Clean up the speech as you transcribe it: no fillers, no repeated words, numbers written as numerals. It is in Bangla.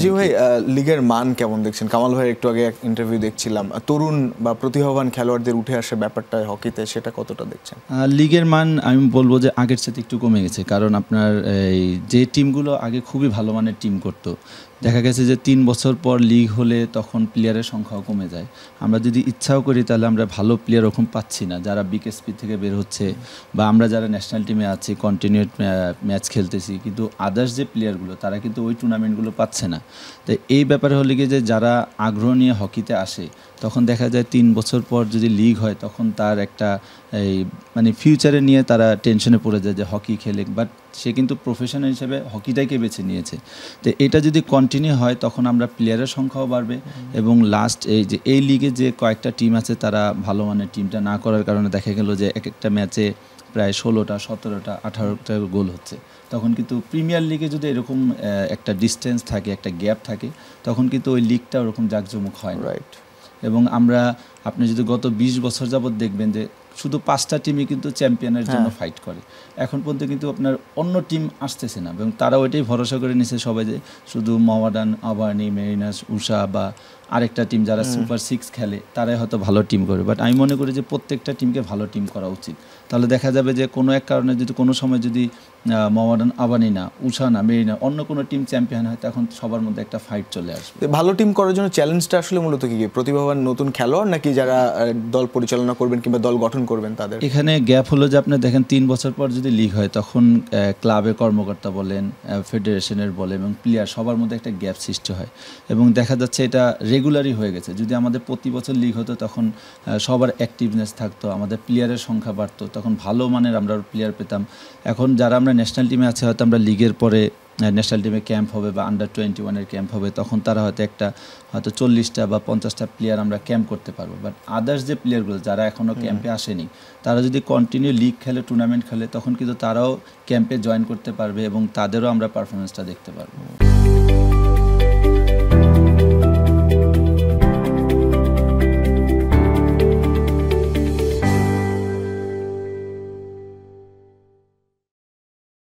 জি ভাই, লিগের মান কেমন দেখছেন? কামাল ভাই একটু আগে ইন্টারভিউ দেখছিলাম, তরুণ বা প্রতিভাবান খেলোয়াড়দের উঠে আসে ব্যাপারটা হকিতে, সেটা কতটা দেখছেন? লিগের মান আমি বলবো যে আগের সাথে একটু কমে গেছে, কারণ আপনার এই যে টিমগুলো আগে খুবই ভালো মানের টিম করতো, দেখা গেছে যে 3 বছর পর লিগ হলে তখন প্লেয়ারের সংখ্যাও কমে যায়। আমরা যদি ইচ্ছাও করি তাহলে আমরা ভালো প্লেয়ার ওরকম পাচ্ছি না, যারা বিকেএসপি থেকে বের হচ্ছে বা আমরা যারা ন্যাশনাল টিমে আছি কন্টিনিউট ম্যাচ খেলতেছি, কিন্তু আদার্স যে প্লেয়ারগুলো তারা কিন্তু ওই টুর্নামেন্টগুলো পাচ্ছে না। তো এই ব্যাপারে হলে গিয়ে যে যারা আগ্রহ নিয়ে হকিতে আসে, তখন দেখা যায় 3 বছর পর যদি লিগ হয় তখন তার একটা এই মানে ফিউচারে নিয়ে তারা টেনশনে পড়ে যায় যে হকি খেলে, বাট সে কিন্তু প্রফেশনাল হিসেবে হকিটাকে বেছে নিয়েছে। তো এটা যদি কন্টিনিউ হয় তখন আমরা প্লেয়ারের সংখ্যাও বাড়বে এবং লাস্ট এই যে এই লিগে যে কয়েকটা টিম আছে তারা ভালো মানের টিমটা না করার কারণে দেখা গেল যে এক একটা ম্যাচে প্রায় 16টা 17টা 18টা গোল হচ্ছে। তখন কিন্তু প্রিমিয়ার লিগে যদি এরকম একটা ডিস্টেন্স থাকে, একটা গ্যাপ থাকে, তখন কিন্তু ওই লিগটা ওরকম জাঁকজমক হয় না। রাইট। এবং আপনি যদি গত 20 বছর যাবৎ দেখবেন যে শুধু 5টা টিমই কিন্তু চ্যাম্পিয়নের জন্য ফাইট করে। এখন পর্যন্ত কিন্তু আপনার অন্য টিম আসতেছে না, এবং তারা ওইটাই ভরসা করে নিছে সবাই যে শুধু মোহামেডান, আবাহনী, মেরিনাস, উষা বা আরেকটা টিম যারা সুপার 6 খেলে তারাই হয়তো ভালো টিম করে। বাট আমি মনে করি যে প্রত্যেকটা টিমকে ভালো টিম করা উচিত। তাহলে দেখা যাবে যে কোনো এক কারণে যদি কোনো সময় যদি মোহামেডান, আবাহনী না, উষা না, মেরিনা, অন্য কোনো টিম চ্যাম্পিয়ন হয়, তখন সবার মধ্যে একটা ফাইট চলে আসবে। ভালো টিম করার জন্য চ্যালেঞ্জটা আসলে মূলত কি? প্রতিভাবান নতুন খেলোয়াড়, নাকি যারা দল পরিচালনা করবেন কিংবা দল গঠন করবেন তাদের? এখানে গ্যাপ হলো যে আপনি দেখেন 3 বছর পর যদি লিগ হয় তখন ক্লাবের কর্মকর্তা বলেন, ফেডারেশনের বলেন এবং প্লেয়ার সবার মধ্যে একটা গ্যাপ সৃষ্টি হয়, এবং দেখা যাচ্ছে এটা রেগুলারই হয়ে গেছে। যদি আমাদের প্রতি বছর লিগ হতো তখন সবার অ্যাক্টিভনেস থাকতো, আমাদের প্লেয়ারের সংখ্যা বাড়তো, তখন ভালো মানের আমরা প্লেয়ার পেতাম। এখন যারা আমরা ন্যাশনাল টিমে আছে, হয়তো আমরা লিগের পরে ন্যাশনাল টিমে ক্যাম্প হবে বা আন্ডার 21-এর ক্যাম্প হবে, তখন তারা হয়তো 40টা বা 50টা প্লেয়ার আমরা ক্যাম্প করতে পারবো। বাট আদার্স যে প্লেয়ারগুলো যারা এখনও ক্যাম্পে আসেনি, তারা যদি কন্টিনিউ লিগ খেলে, টুর্নামেন্ট খেলে, তখন কিন্তু তারাও ক্যাম্পে জয়েন করতে পারবে এবং তাদেরও আমরা পারফরমেন্সটা দেখতে পারবো।